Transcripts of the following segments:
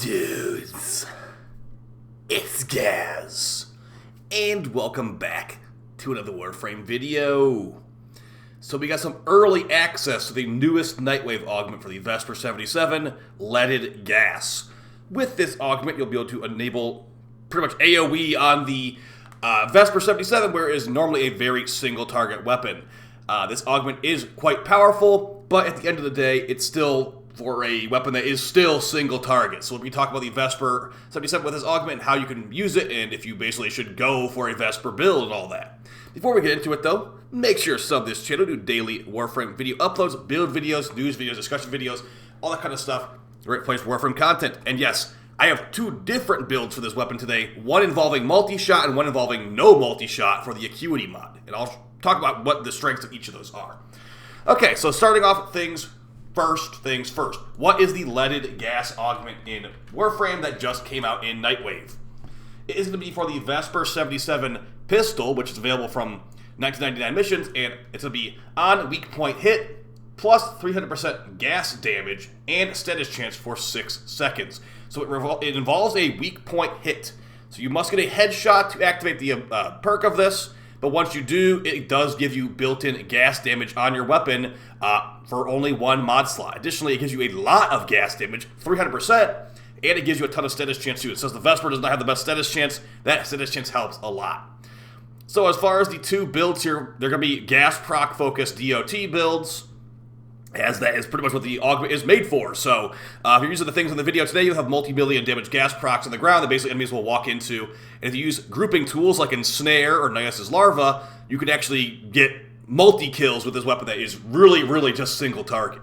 Dudes, it's Gaz, and welcome back to another Warframe video. So we got some early access to the newest Nightwave augment for the VESPER 77, Leaded Gas. With this augment, you'll be able to enable pretty much AoE on the VESPER 77, where it is normally a very single target weapon. This augment is quite powerful, but at the end of the day, it's still for a weapon that is still single target. So we'll be talking about the VESPER 77 with this augment and how you can use it, and if you basically should go for a VESPER build and all that. Before we get into it though, make sure to sub this channel, do daily Warframe video uploads, build videos, news videos, discussion videos, all that kind of stuff. Great place for Warframe content. And yes, I have two different builds for this weapon today, one involving multi-shot and one involving no multi-shot for the Aquity mod. And I'll talk about what the strengths of each of those are. Okay, so starting off with things first. What is the Leaded Gas augment in Warframe that just came out in Nightwave? It is going to be for the VESPER 77 pistol, which is available from 1999 missions, and it's going to be on weak point hit, plus 300% gas damage, and status chance for 6 seconds. So it involves a weak point hit. So you must get a headshot to activate the perk of this, but once you do, it does give you built-in gas damage on your weapon for only one mod slot. Additionally, it gives you a lot of gas damage, 300%, and it gives you a ton of status chance too. It says the VESPER does not have the best status chance. That status chance helps a lot. So as far as the two builds here, they're going to be gas proc focused DOT builds, as that is pretty much what the augment is made for. So if you're using the things in the video today, you'll have multi-million damage gas procs on the ground that basically enemies will walk into. And if you use grouping tools like Ensnare or Nias's Larva, you can actually get multi-kills with this weapon that is really just single target.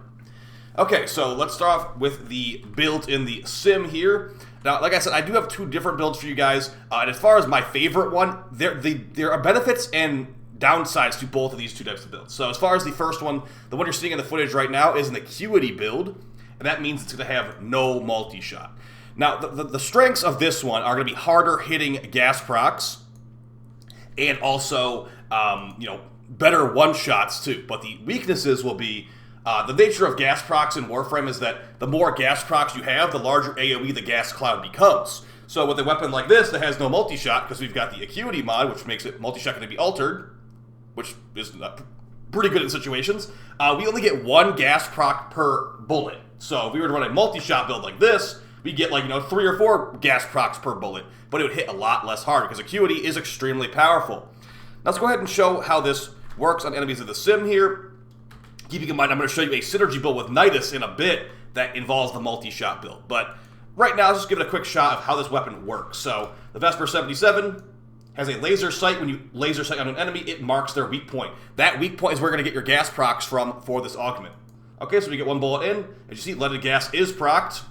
Okay, so let's start off with the build in the sim here. Now, like I said, I do have two different builds for you guys. And as far as my favorite one, there are benefits and downsides to both of these two types of builds. So as far as the first one, the one you're seeing in the footage right now is an Aquity build, and that means it's going to have no multi-shot. Now, the strengths of this one are going to be harder hitting gas procs, and also, better one-shots too. But the weaknesses will be, the nature of gas procs in Warframe is that the more gas procs you have, the larger AoE the gas cloud becomes. So with a weapon like this that has no multi-shot, because we've got the Aquity mod, which makes it multi-shot going to be altered, which is pretty good in situations, we only get one gas proc per bullet. So if we were to run a multi-shot build like this, we get 3 or 4 gas procs per bullet, but it would hit a lot less hard because Aquity is extremely powerful. Now let's go ahead and show how this works on enemies of the sim here. Keeping in mind, I'm going to show you a synergy build with Nidus in a bit that involves the multi-shot build. But right now, let's just give it a quick shot of how this weapon works. So the VESPER 77 has a laser sight. When you laser sight on an enemy, it marks their weak point. That weak point is where you're going to get your gas procs from for this augment. Okay, so we get one bullet in. As you see, Leaded Gas is procced.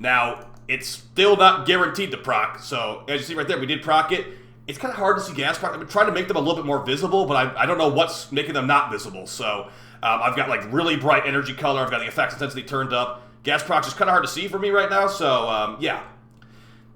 Now, it's still not guaranteed to proc. So as you see right there, we did proc it. It's kind of hard to see gas proc. I've been trying to make them a little bit more visible, but I don't know what's making them not visible. So I've got really bright energy color. I've got the effects intensity turned up. Gas procs is kind of hard to see for me right now, so yeah.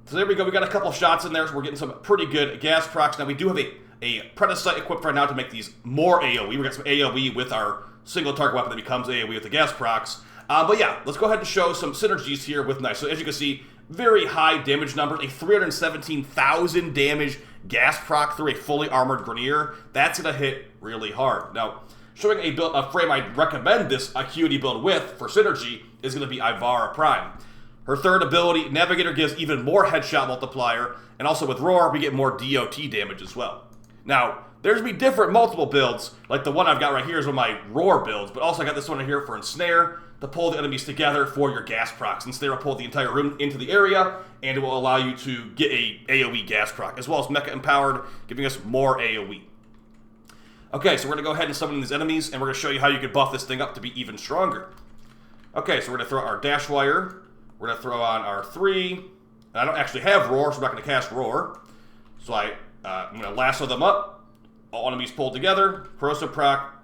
So there we go, we got a couple shots in there, so we're getting some pretty good gas procs. Now we do have a Predasite equipped right now to make these more AoE. We got some AoE with our single target weapon that becomes AoE with the gas procs. But yeah, let's go ahead and show some synergies here with Nice. So as you can see, very high damage numbers, a 317,000 damage gas proc through a fully armored Grenier. That's going to hit really hard. Now, showing a frame I'd recommend this Aquity build with for synergy is going to be Ivara Prime. Her third ability, Navigator, gives even more headshot multiplier, and also with Roar, we get more DOT damage as well. Now, there's going to be different multiple builds, like the one I've got right here is one of my Roar builds, but also I got this one right here for Ensnare, to pull the enemies together for your gas procs. Ensnare will pull the entire room into the area, and it will allow you to get a AoE gas proc, as well as Mecha Empowered, giving us more AoE. Okay, so we're going to go ahead and summon these enemies, and we're going to show you how you can buff this thing up to be even stronger. Okay, so we're going to throw our Dash Wire, we're going to throw on our 3, and I don't actually have Roar, so I'm not going to cast Roar. So I'm going to lasso them up, all enemies pulled together, Corrosive proc,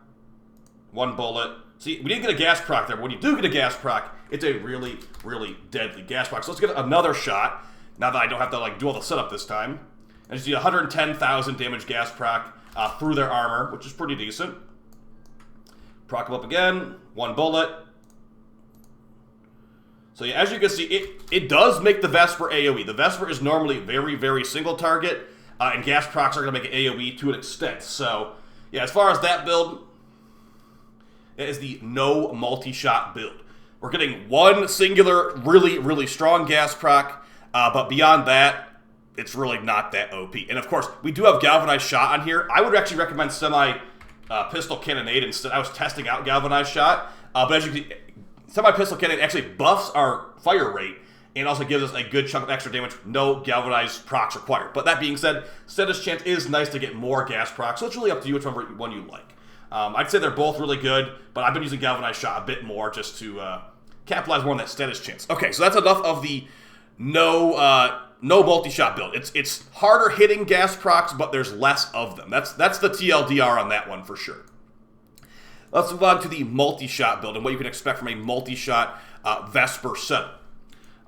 1 bullet. See, we didn't get a gas proc there, but when you do get a gas proc, it's a really deadly gas proc. So let's get another shot, now that I don't have to do all the setup this time. And you see 110,000 damage gas proc through their armor, which is pretty decent. Proc them up again, 1 bullet. So yeah, as you can see, it does make the Vesper AoE. The Vesper is normally very, very single target, and gas procs are going to make it AoE to an extent. So yeah, as far as that build, it is the no multi-shot build. We're getting one singular, really, really strong gas proc, but beyond that, it's really not that OP. And of course, we do have galvanized shot on here. I would actually recommend semi-pistol cannonade instead. I was testing out galvanized shot, but as you can see, semi-pistol cannon actually buffs our fire rate and also gives us a good chunk of extra damage. No galvanized procs required. But that being said, status chance is nice to get more gas procs, so it's really up to you which one you like. I'd say they're both really good, but I've been using galvanized shot a bit more just to capitalize more on that status chance. Okay, so that's enough of the no multi-shot build. It's harder hitting gas procs, but there's less of them. That's the TLDR on that one for sure. Let's move on to the multi-shot build and what you can expect from a multi-shot Vesper setup.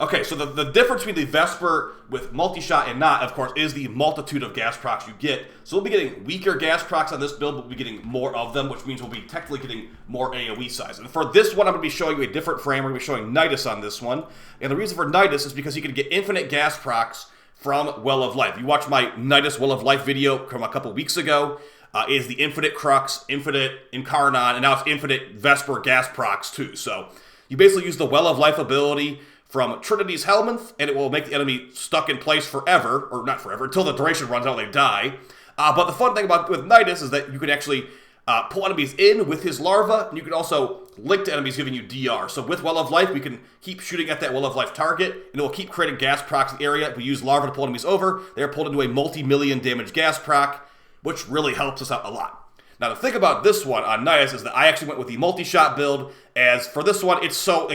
Okay, so the difference between the Vesper with multi-shot and not, of course, is the multitude of gas procs you get. So we'll be getting weaker gas procs on this build, but we'll be getting more of them, which means we'll be technically getting more AoE size. And for this one, I'm going to be showing you a different frame. We're going to be showing Nidus on this one. And the reason for Nidus is because you can get infinite gas procs from Well of Life. You watched my Nidus Well of Life video from a couple weeks ago. Is the infinite Crux, infinite Incarnon, and now it's infinite Vesper gas procs too. So you basically use the Well of Life ability from Trinity's Helminth, and it will make the enemy stuck in place forever, or not forever, until the duration runs out and they die. But the fun thing with Nidus is that you can actually pull enemies in with his larva, and you can also link to enemies giving you DR. So with Well of Life, we can keep shooting at that Well of Life target, and it will keep creating gas procs in the area. If we use larva to pull enemies over, they are pulled into a multi-million damage gas proc, which really helps us out a lot. Now, the thing about this one on Nidus is that I actually went with the multi-shot build, as for this one, it's so...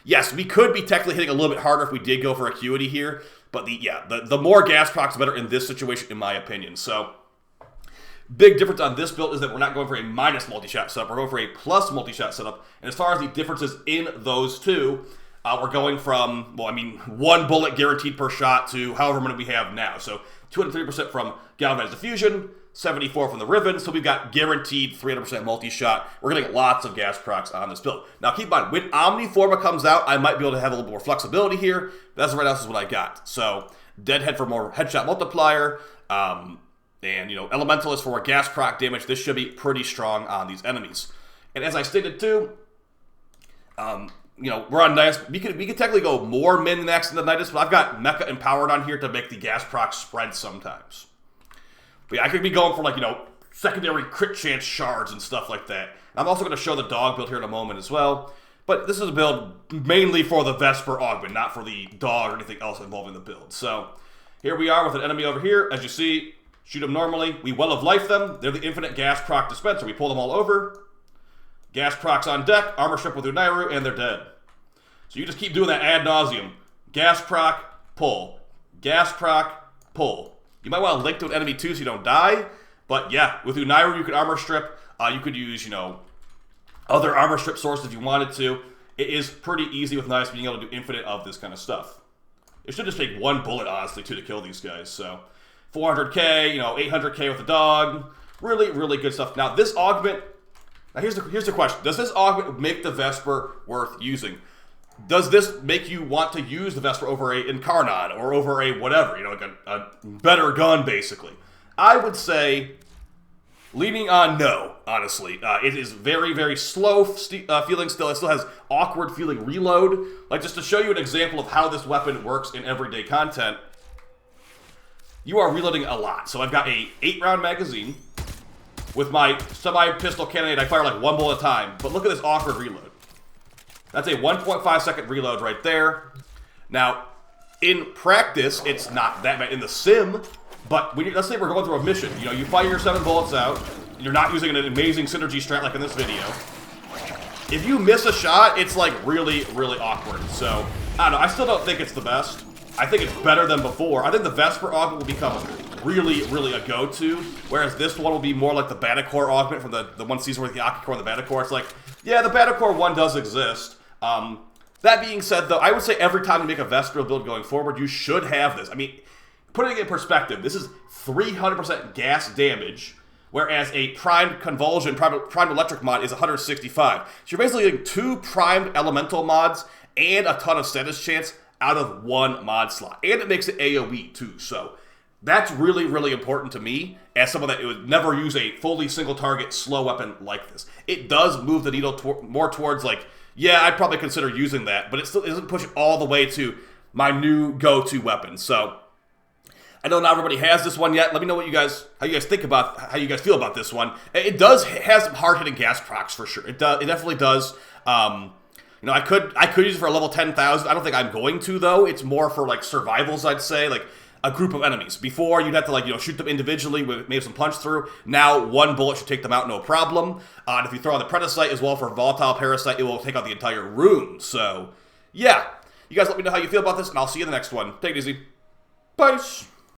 Yes, we could be technically hitting a little bit harder if we did go for Acuity here, but the more gas procs, the better in this situation, in my opinion. So, big difference on this build is that we're not going for a minus multi-shot setup, we're going for a plus multi-shot setup, and as far as the differences in those two, we're going from, well, I mean, 1 bullet guaranteed per shot to however many we have now. So, 230% from Galvanized Diffusion, 74 from the Riven, so we've got guaranteed 300% multi-shot. We're getting lots of gas procs on this build. Now keep in mind, when Omni Forma comes out, I might be able to have a little more flexibility here, but as of right now, this is what I got. So, Deadhead for more headshot multiplier, and, you know, Elementalist for more gas proc damage. This should be pretty strong on these enemies. And as I stated too, you know, we're on Nidus. We could technically go more min-max than the Nidus, but I've got Mecha Empowered on here to make the gas proc spread sometimes. But yeah, I could be going for, like, you know, secondary crit chance shards and stuff like that. And I'm also going to show the dog build here in a moment as well. But this is a build mainly for the Vesper Augment, not for the dog or anything else involving the build. So here we are with an enemy over here. As you see, shoot them normally. We Well of Life them. They're the infinite gas proc dispenser. We pull them all over. Gas procs on deck. Armor strip with Unairu, and they're dead. So you just keep doing that ad nauseum. Gas proc, pull. Gas proc, pull. You might want to link to an enemy too so you don't die. But yeah, with Unairu you could armor strip. You could use, you know, other armor strip sources if you wanted to. It is pretty easy with Nidus being able to do infinite of this kind of stuff. It should just take 1 bullet, honestly, too, to kill these guys. So 400k, you know, 800k with the dog. Really, really good stuff. Now this augment. Now here's the question: does this augment make the Vesper worth using? Does this make you want to use the Vesper over a Incarnon or over a whatever, you know, like a better gun, basically? I would say leaning on no, honestly. It is very, very slow feeling still. It still has awkward feeling reload. Like, just to show you an example of how this weapon works in everyday content, you are reloading a lot. So I've got a 8-round magazine. With my semi-pistol cannonade, I fire like 1 bullet at a time. But look at this awkward reload. That's a 1.5 second reload right there. Now, in practice, it's not that bad in the sim. But when let's say we're going through a mission. You know, you fire your 7 bullets out. You're not using an amazing synergy strat like in this video. If you miss a shot, it's like really, really awkward. So, I don't know. I still don't think it's the best. I think it's better than before. I think the Vesper Augment will become really, really a go-to, whereas this one will be more like the Batacore Augment from the one season with the Akicore and the Batacore. It's like, yeah, the Batacore one does exist. That being said, though, I would say every time you make a Vesper build going forward, you should have this. I mean, putting it in perspective, this is 300% gas damage, whereas a primed convulsion, primed electric mod is 165. So you're basically getting 2 primed elemental mods and a ton of status chance out of one mod slot. And it makes it AoE too, so that's really, really important to me as someone that would never use a fully single target slow weapon like this. It does move the needle more towards like, yeah, I'd probably consider using that, but it still doesn't push it all the way to my new go-to weapon. So I know not everybody has this one yet. Let me know how you guys think about, how you guys feel about this one. It does have some hard-hitting gas procs for sure. It definitely does. You know, I could use it for a level 10,000. I don't think I'm going to though. It's more for like survivals, I'd say, like a group of enemies. Before, you'd have to, like, you know, shoot them individually with maybe some punch through. Now, one bullet should take them out, no problem. And if you throw on the Predasite as well for Volatile Parasite, it will take out the entire room. So, yeah. You guys let me know how you feel about this, and I'll see you in the next one. Take it easy. Bye.